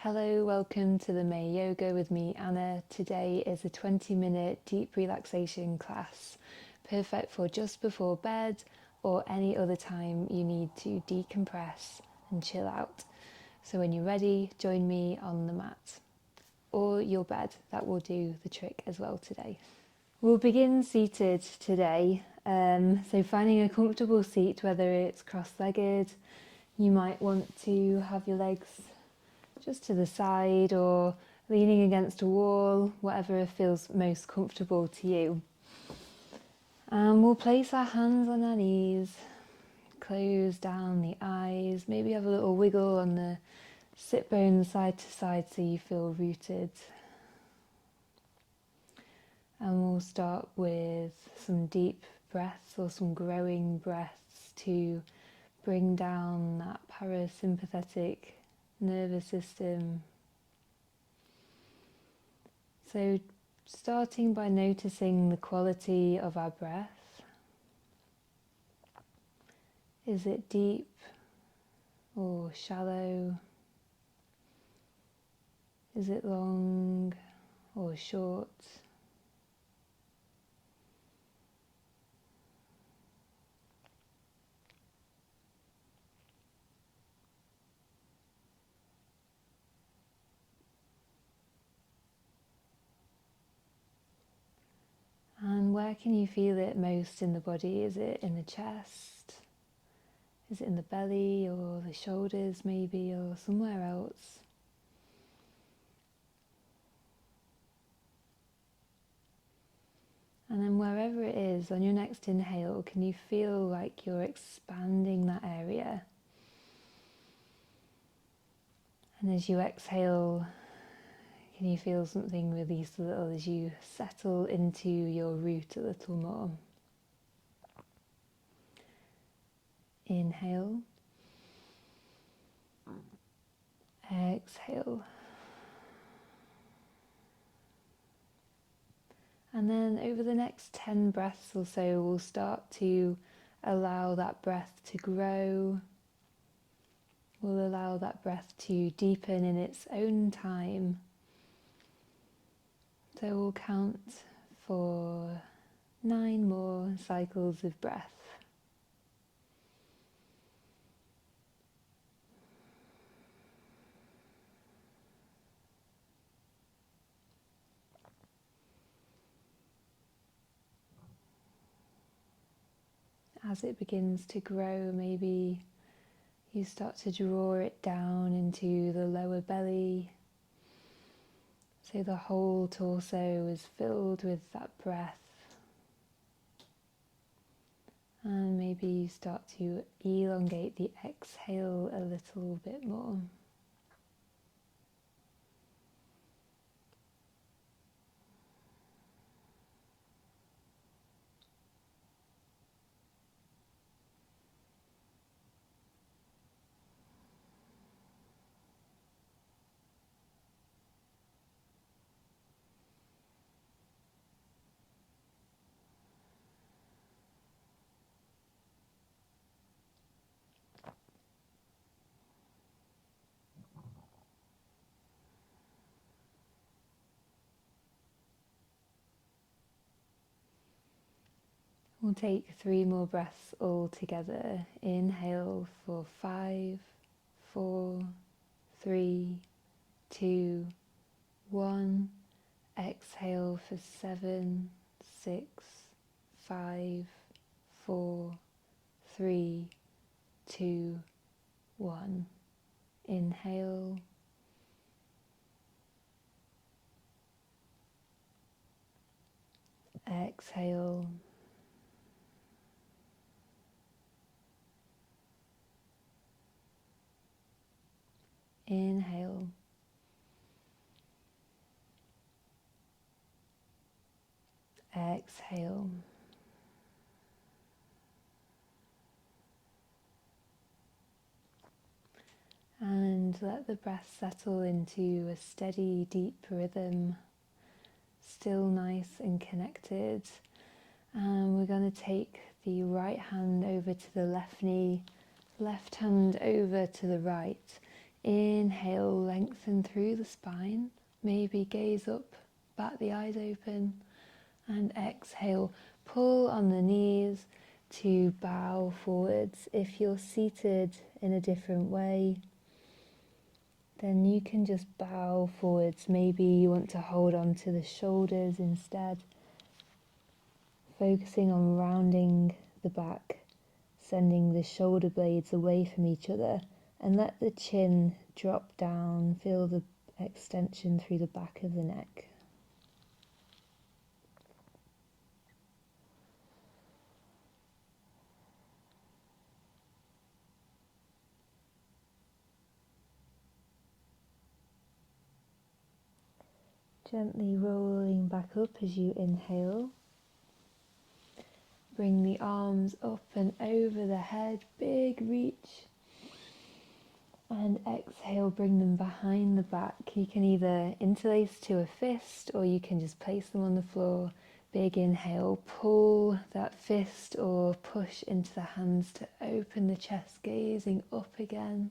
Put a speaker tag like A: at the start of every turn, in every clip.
A: Hello, welcome to the Mae Yoga with me, Anna. Today is a 20-minute deep relaxation class, perfect for just before bed or any other time you need to decompress and chill out. So when you're ready, join me on the mat or your bed. That will do the trick as well today. We'll begin seated today. So finding a comfortable seat, whether it's cross-legged, you might want to have your legs just to the side or leaning against a wall, whatever feels most comfortable to you. And we'll place our hands on our knees, close down the eyes, maybe have a little wiggle on the sit bones side to side so you feel rooted. And we'll start with some deep breaths or some growing breaths to bring down that parasympathetic nervous system. So starting by noticing the quality of our breath. Is it deep or shallow? Is it long or short? And where can you feel it most in the body? Is it in the chest? Is it in the belly or the shoulders maybe, or somewhere else? And then wherever it is, on your next inhale, can you feel like you're expanding that area? And as you exhale, can you feel something release a little as you settle into your root a little more? Inhale. Exhale. And then over the next 10 breaths or so, we'll start to allow that breath to grow. We'll allow that breath to deepen in its own time. So we'll count for 9 more cycles of breath. As it begins to grow, maybe you start to draw it down into the lower belly. So the whole torso is filled with that breath. And maybe you start to elongate the exhale a little bit more. We'll take 3 more breaths all together. Inhale for 5, 4, 3, 2, 1. Exhale for 7, 6, 5, 4, 3, 2, 1. Inhale. Exhale. Inhale. Exhale. And let the breath settle into a steady, deep rhythm, still nice and connected. And we're going to take the right hand over to the left knee, left hand over to the right. Inhale, lengthen through the spine, maybe gaze up, bat the eyes open, and exhale, pull on the knees to bow forwards. If you're seated in a different way, then you can just bow forwards. Maybe you want to hold on to the shoulders instead, focusing on rounding the back, sending the shoulder blades away from each other, and let the chin drop down. Feel the extension through the back of the neck. Gently rolling back up as you inhale. Bring the arms up and over the head, big reach. And exhale, bring them behind the back. You can either interlace to a fist or you can just place them on the floor. Big inhale, pull that fist or push into the hands to open the chest, gazing up again.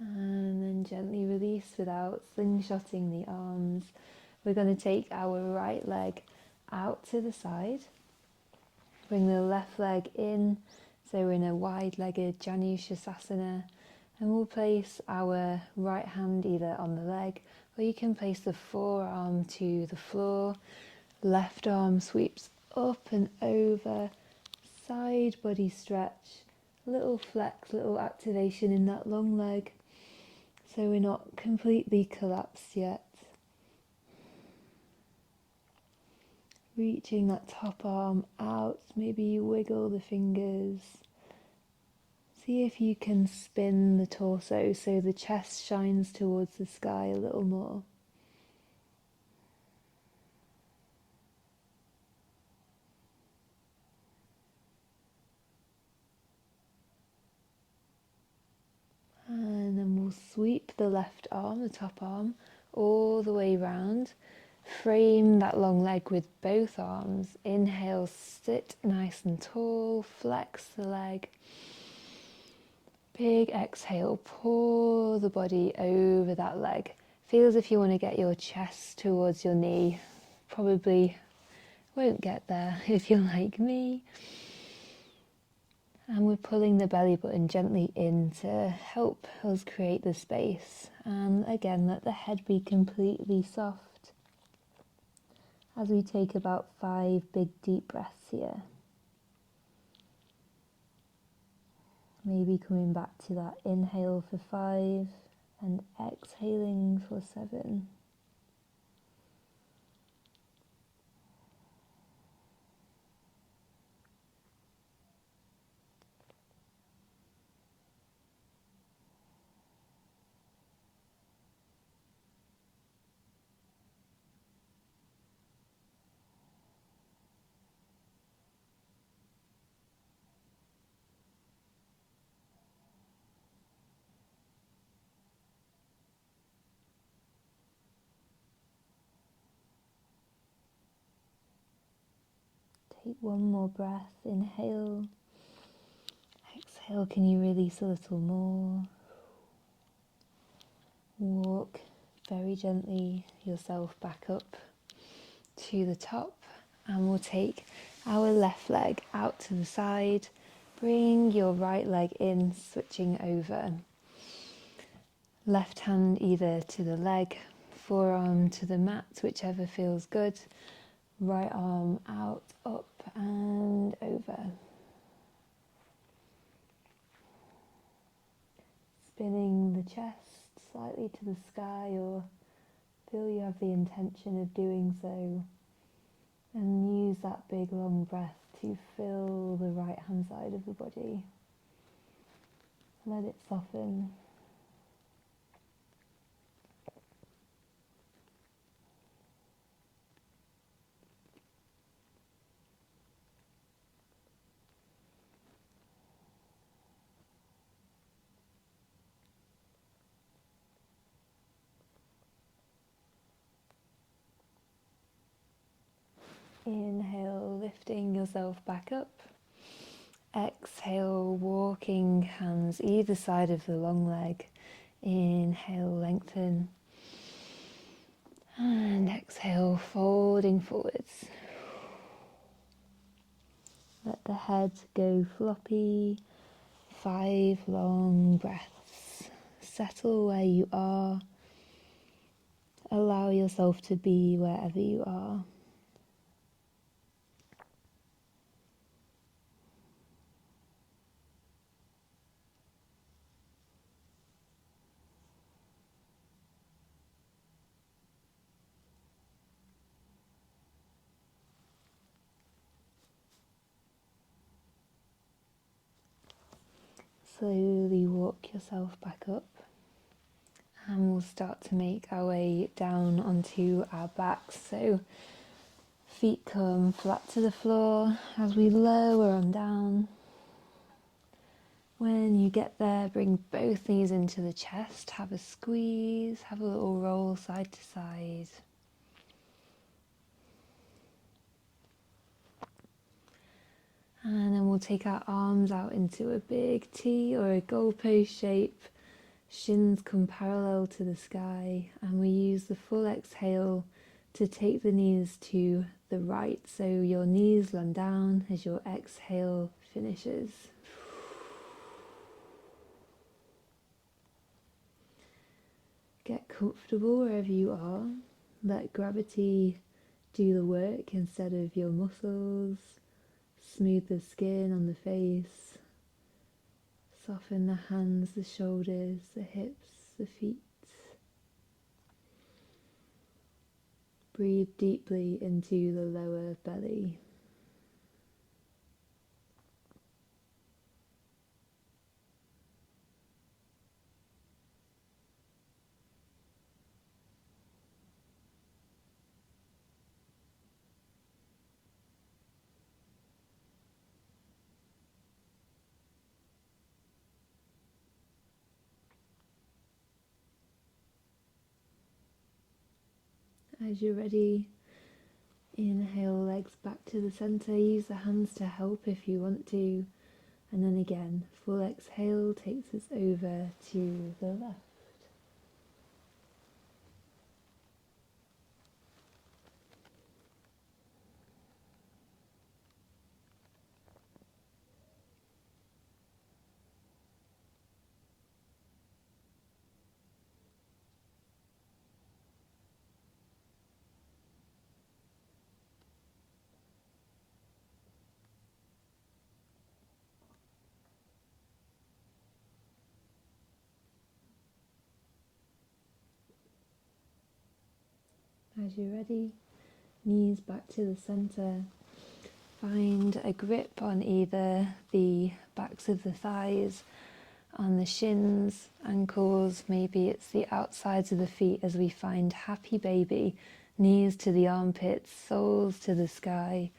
A: And then gently release without slingshotting the arms. We're going to take our right leg out to the side. Bring the left leg in, so we're in a wide-legged Janushasana. And we'll place our right hand either on the leg, or you can place the forearm to the floor. Left arm sweeps up and over, side body stretch, little flex, little activation in that long leg. So we're not completely collapsed yet. Reaching that top arm out, maybe you wiggle the fingers. See if you can spin the torso so the chest shines towards the sky a little more. And then we'll sweep the left arm, the top arm, all the way round. Frame that long leg with both arms. Inhale, sit nice and tall, flex the leg. Big exhale, pour the body over that leg. Feel as if you want to get your chest towards your knee. Probably won't get there if you're like me. And we're pulling the belly button gently in to help us create the space. And again, let the head be completely soft as we take about 5 big deep breaths here. Maybe coming back to that inhale for 5 and exhaling for 7. Take one more breath, inhale, exhale, can you release a little more? Walk very gently yourself back up to the top, and we'll take our left leg out to the side. Bring your right leg in, switching over. Left hand either to the leg, forearm to the mat, whichever feels good. Right arm out, up and over. Spinning the chest slightly to the sky, or feel you have the intention of doing so. And use that big long breath to fill the right hand side of the body. Let it soften. Inhale, lifting yourself back up. Exhale, walking hands either side of the long leg. Inhale, lengthen. And exhale, folding forwards. Let the head go floppy. 5 long breaths. Settle where you are. Allow yourself to be wherever you are. Slowly walk yourself back up, and we'll start to make our way down onto our backs. So feet come flat to the floor as we lower on down. When you get there, bring both knees into the chest, have a squeeze, have a little roll side to side. And then we'll take our arms out into a big T or a goalpost shape. Shins come parallel to the sky, and we use the full exhale to take the knees to the right. So your knees land down as your exhale finishes. Get comfortable wherever you are. Let gravity do the work instead of your muscles. Smooth the skin on the face. Soften the hands, the shoulders, the hips, the feet. Breathe deeply into the lower belly. As you're ready, inhale, legs back to the center. Use the hands to help if you want to. And then again, full exhale takes us over to the left. As you're ready, knees back to the center. Find a grip on either the backs of the thighs, on the shins, ankles, maybe it's the outsides of the feet as we find happy baby, knees to the armpits, soles to the sky.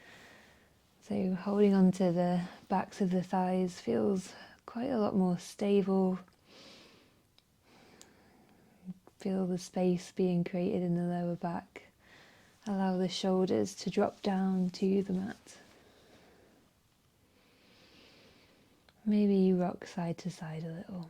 A: So holding on to the backs of the thighs feels quite a lot more stable. Feel the space being created in the lower back. Allow the shoulders to drop down to the mat. Maybe you rock side to side a little.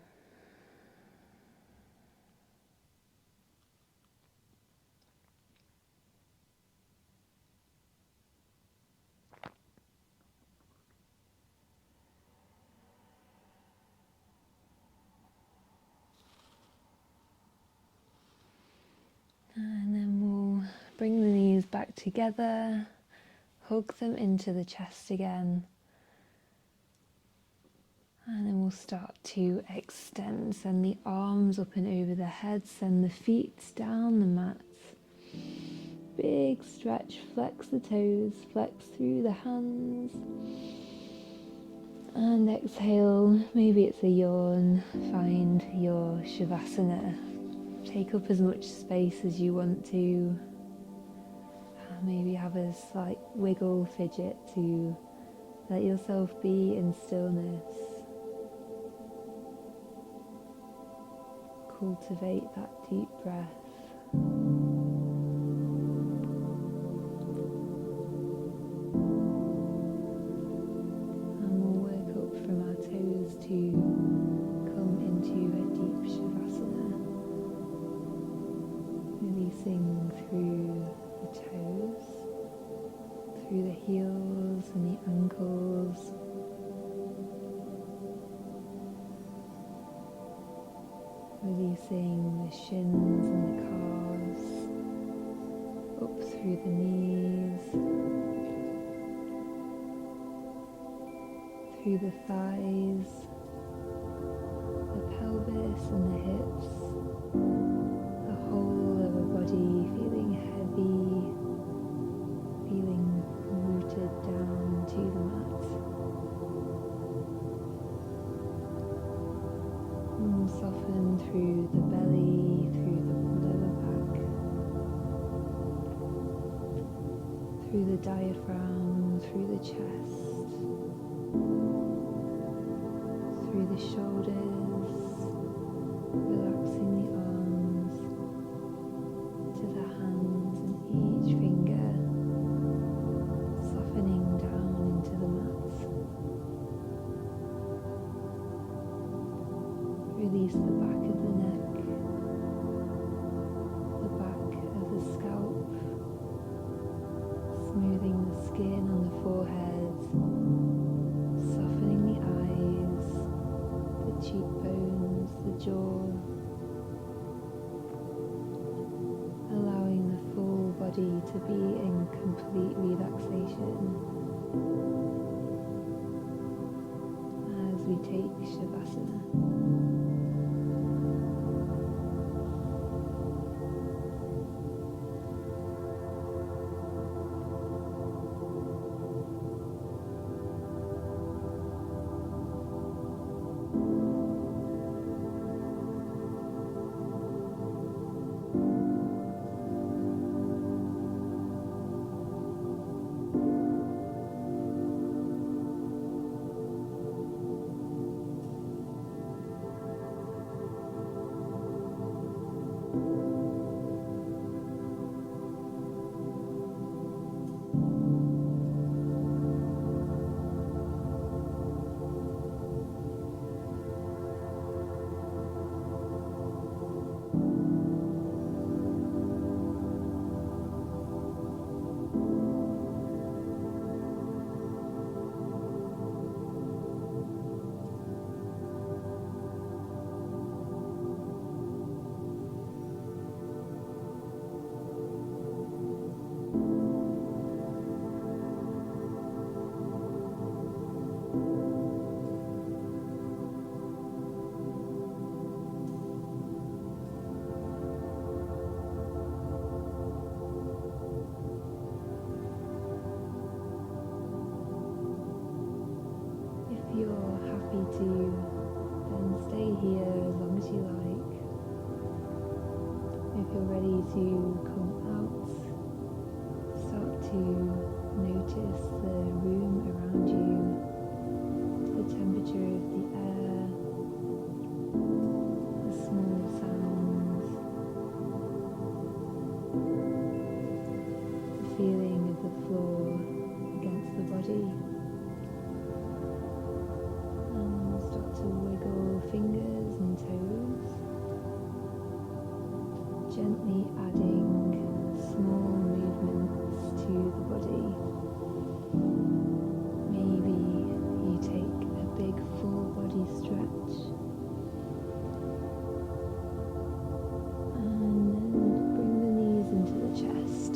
A: And then we'll bring the knees back together, hug them into the chest again. And then we'll start to extend, send the arms up and over the head, send the feet down the mat. Big stretch, flex the toes, flex through the hands. And exhale, maybe it's a yawn, find your Shavasana. Take up as much space as you want to. Maybe have a slight wiggle, fidget to let yourself be in stillness. Cultivate that deep breath. through the heels and the ankles, releasing the shins and the calves, up through the knees, through the thighs, the pelvis and the hips, the whole of the body feeling heavy, feeling rooted down to the mat. And soften through the belly, through the lower back, through the diaphragm, through the chest, through the shoulders, relaxing the arms to the hands and each finger softening down into the mat. Release the back of the neck, the back of the scalp, smoothing the skin on the forehead, softening the eyes, the cheekbones, the jaw, allowing the full body to be in complete relaxation as we take Shavasana. You're happy to then stay here as long as you like. If you're ready to come out, start to notice the room around you, the temperature of the air, the small sounds, the feeling of the floor against the body. Start to wiggle fingers and toes, gently adding small movements to the body. Maybe you take a big full body stretch and then bring the knees into the chest.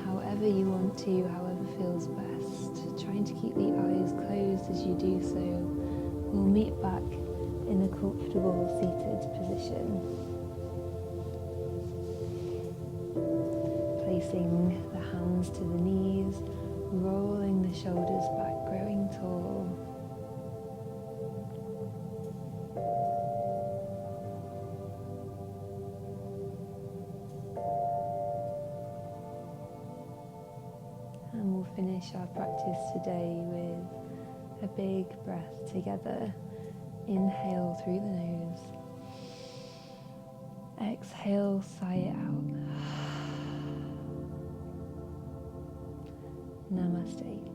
A: However you want to, however feels best, trying to keep the eyes closed as you do so. We'll meet back in a comfortable seated position. Placing the hands to the knees, rolling the shoulders back, growing tall. And we'll finish our practice today with a big breath together. Inhale through the nose. Exhale, sigh it out. Namaste.